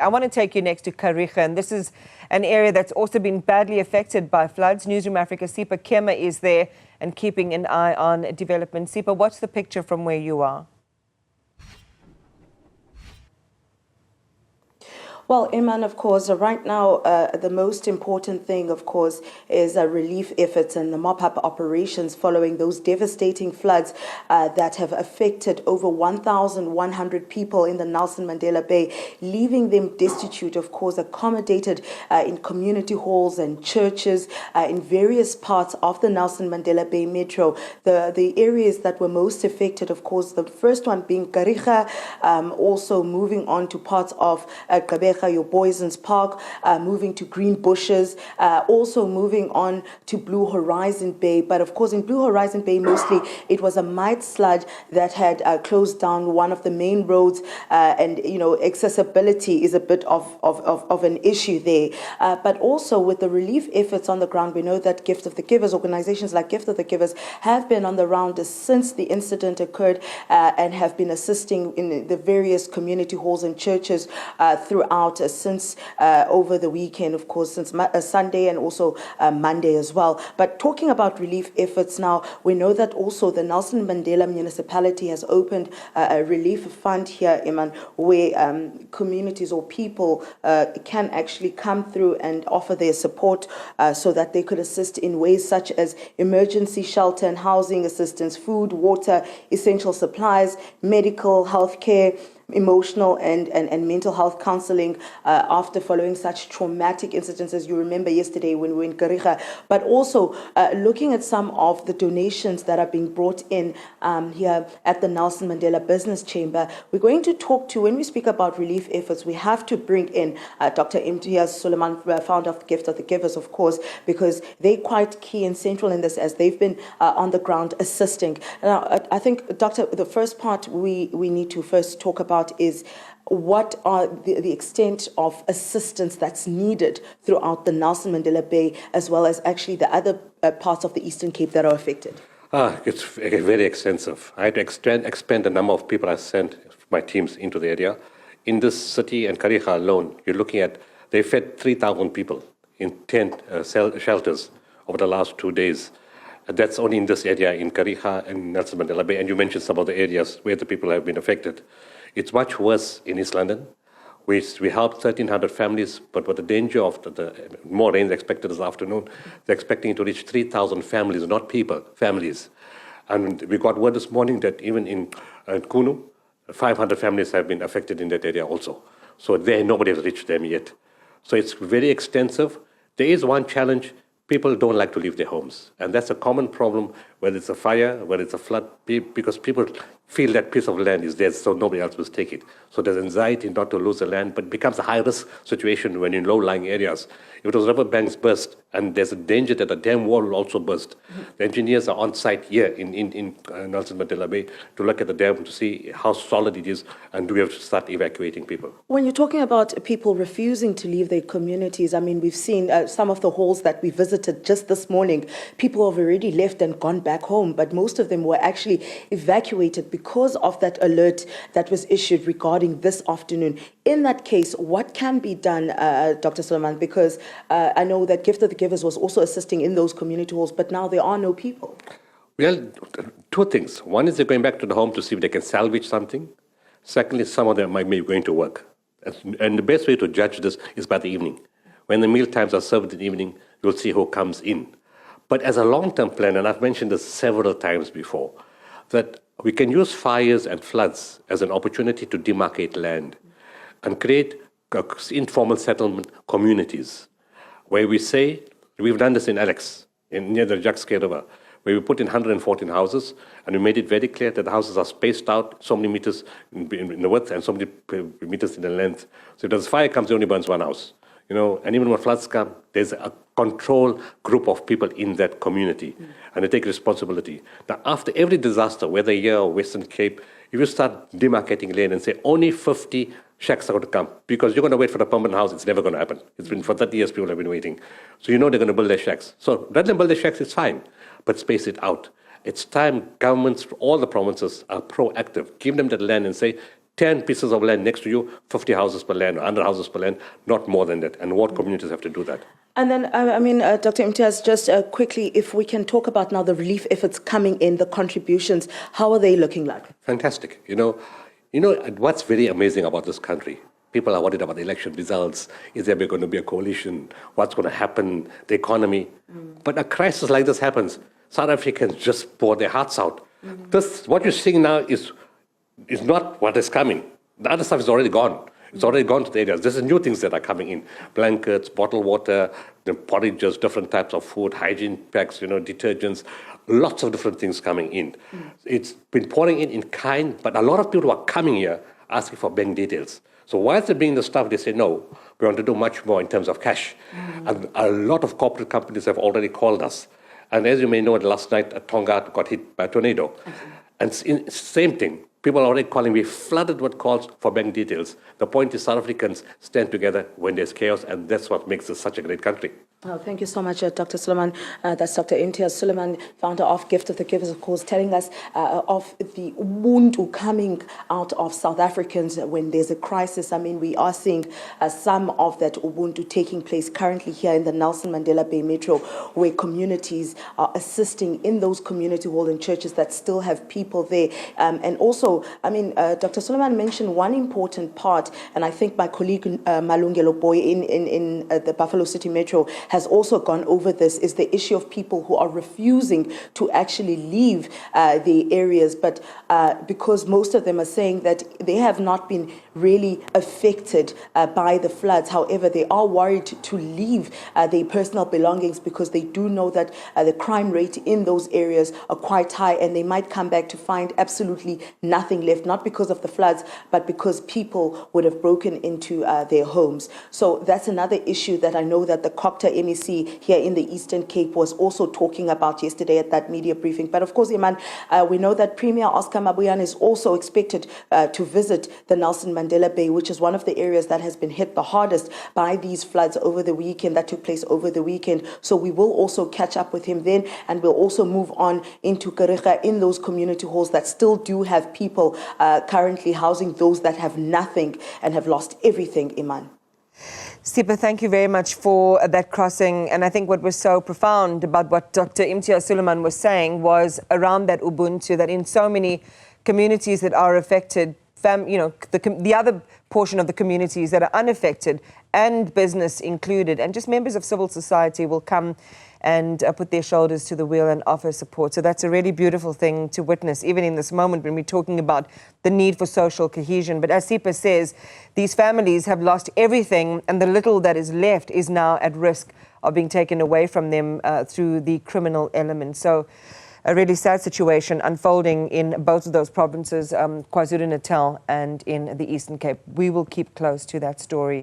I want to take you next to Kariega, and this is an area that's also been badly affected by floods. Newzroom Afrika Sipha Kema is there and keeping an eye on development. Sipha, what's the picture from where you are? Well, Iman, of course, right now, the most important thing, of course, is relief efforts and the mop-up operations following those devastating floods that have affected over 1,100 people in the Nelson Mandela Bay, leaving them destitute, of course, accommodated in community halls and churches in various parts of the Nelson Mandela Bay Metro. The areas that were most affected, of course, the first one being Kariega, also moving on to parts of Kariega, your Boysons Park, moving to Green Bushes, also moving on to Blue Horizon Bay. But of course, in Blue Horizon Bay, mostly it was a mudslide that had closed down one of the main roads, and accessibility is a bit of an issue there. But also with the relief efforts on the ground, we know that Gift of the Givers, organizations like Gift of the Givers, have been on the round since the incident occurred and have been assisting in the various community halls and churches throughout since over the weekend, of course, since Sunday and also Monday as well. But talking about relief efforts now, we know that also the Nelson Mandela municipality has opened a relief fund here, Iman, where communities or people can actually come through and offer their support so that they could assist in ways such as emergency shelter and housing assistance, food, water, essential supplies, medical, healthcare, emotional and mental health counseling after following such traumatic incidents as you remember yesterday when we were in Kariega, but also looking at some of the donations that are being brought in here at the Nelson Mandela Business Chamber. We're going to talk to, when we speak about relief efforts, we have to bring in Dr. Imtiaz Suleiman, founder of Gift of the Givers, of course, because they're quite key and central in this as they've been on the ground assisting. Now, I think, Doctor, the first part we need to first talk about is what are the extent of assistance that's needed throughout the Nelson Mandela Bay, as well as actually the other parts of the Eastern Cape that are affected? It's very extensive. I had to expand the number of people I sent my teams into the area. In this city and Kariega alone, you're looking at, they fed 3,000 people in tent shelters over the last 2 days. That's only in this area, in Kariega and Nelson Mandela Bay, and you mentioned some of the areas where the people have been affected. It's much worse in East London. We helped 1,300 families, but with the danger of the more rain expected this afternoon, they're expecting to reach 3,000 families, not people, families. And we got word this morning that even in Kunu, 500 families have been affected in that area also. So there, nobody has reached them yet. So it's very extensive. There is one challenge. People don't like to leave their homes. And that's a common problem, whether it's a fire, whether it's a flood, because people feel that piece of land is theirs, so nobody else will take it. So there's anxiety not to lose the land, but it becomes a high-risk situation when in low-lying areas. If those rubber banks burst, and there's a danger that the dam wall will also burst, the engineers are on site here in Nelson Mandela Bay to look at the dam to see how solid it is, and do we have to start evacuating people. When you're talking about people refusing to leave their communities, I mean, we've seen some of the halls that we visited just this morning, people have already left and gone back home, but most of them were actually evacuated because of that alert that was issued regarding this afternoon. In that case, what can be done, Dr. Suleiman? Because I know that Gift of the Givers was also assisting in those community halls, but now there are no people. Well, two things. One is they're going back to the home to see if they can salvage something. Secondly, some of them might be going to work. And the best way to judge this is by the evening. When the meal times are served in the evening, you'll see who comes in. But as a long-term plan, and I've mentioned this several times before, that we can use fires and floods as an opportunity to demarcate land and create informal settlement communities where we say, we've done this in Alex, near the Jacques River, where we put in 114 houses, and we made it very clear that the houses are spaced out so many meters in the width and so many meters in the length. So if there's a fire comes, it only burns one house. And even when floods come, there's a control group of people in that community, and they take responsibility. Now, after every disaster, whether here or Western Cape, if you start demarcating land and say only 50 shacks are going to come, because you're going to wait for a permanent house, it's never going to happen. It's been for 30 years, people have been waiting. So they're going to build their shacks. So rather than build their shacks, it's fine, but space it out. It's time governments, all the provinces are proactive. Give them that land and say, 10 pieces of land next to you, 50 houses per land, or 100 houses per land, not more than that. And what communities have to do that? And then, Dr. Imtiaz, just quickly, if we can talk about now the relief efforts coming in, the contributions, how are they looking like? Fantastic. You know, what's very amazing about this country? People are worried about the election results. Is there going to be a coalition? What's going to happen? The economy. But a crisis like this happens. South Africans just pour their hearts out. What you're seeing now is not what is coming. The other stuff is already gone. It's already gone to the areas. There's new things that are coming in. Blankets, bottled water, the porridges, different types of food, hygiene packs, detergents, lots of different things coming in. It's been pouring in kind, but a lot of people are coming here asking for bank details. So whilst they're bringing the stuff, they say, no, we want to do much more in terms of cash. And a lot of corporate companies have already called us. And as you may know, last night, Tonga got hit by a tornado. And same thing. People are already calling me, flooded with calls for bank details. The point is South Africans stand together when there's chaos, and that's what makes us such a great country. Well, thank you so much, Dr. Suleiman. That's Dr. Imtiaz Suleiman, founder of Gift of the Givers, of course, telling us of the ubuntu coming out of South Africans when there's a crisis. I mean, we are seeing some of that ubuntu taking place currently here in the Nelson Mandela Bay Metro, where communities are assisting in those community halls and churches that still have people there. And also, I mean, Dr. Suleiman mentioned one important part, and I think my colleague Malungelo Boy in the Buffalo City Metro has also gone over this, is the issue of people who are refusing to actually leave the areas, but because most of them are saying that they have not been really affected by the floods. However, they are worried to leave their personal belongings because they do know that the crime rate in those areas are quite high, and they might come back to find absolutely nothing left, not because of the floods, but because people would have broken into their homes. So that's another issue that I know that the COCTA MEC here in the Eastern Cape was also talking about yesterday at that media briefing. But of course, Iman, we know that Premier Oscar Mabuyane is also expected to visit the Nelson Mandela Bay, which is one of the areas that has been hit the hardest by these floods over the weekend, that took place over the weekend. So we will also catch up with him then, and we'll also move on into Kariega in those community halls that still do have people currently housing those that have nothing and have lost everything, Iman. Sipha, thank you very much for that crossing. And I think what was so profound about what Dr. Imtiaz Suleiman was saying was around that ubuntu, that in so many communities that are affected, the other portion of the communities that are unaffected, and business included, and just members of civil society will come and put their shoulders to the wheel and offer support. So that's a really beautiful thing to witness, even in this moment when we're talking about the need for social cohesion. But as Sipha says, these families have lost everything, and the little that is left is now at risk of being taken away from them through the criminal element. So a really sad situation unfolding in both of those provinces, KwaZulu-Natal and in the Eastern Cape. We will keep close to that story.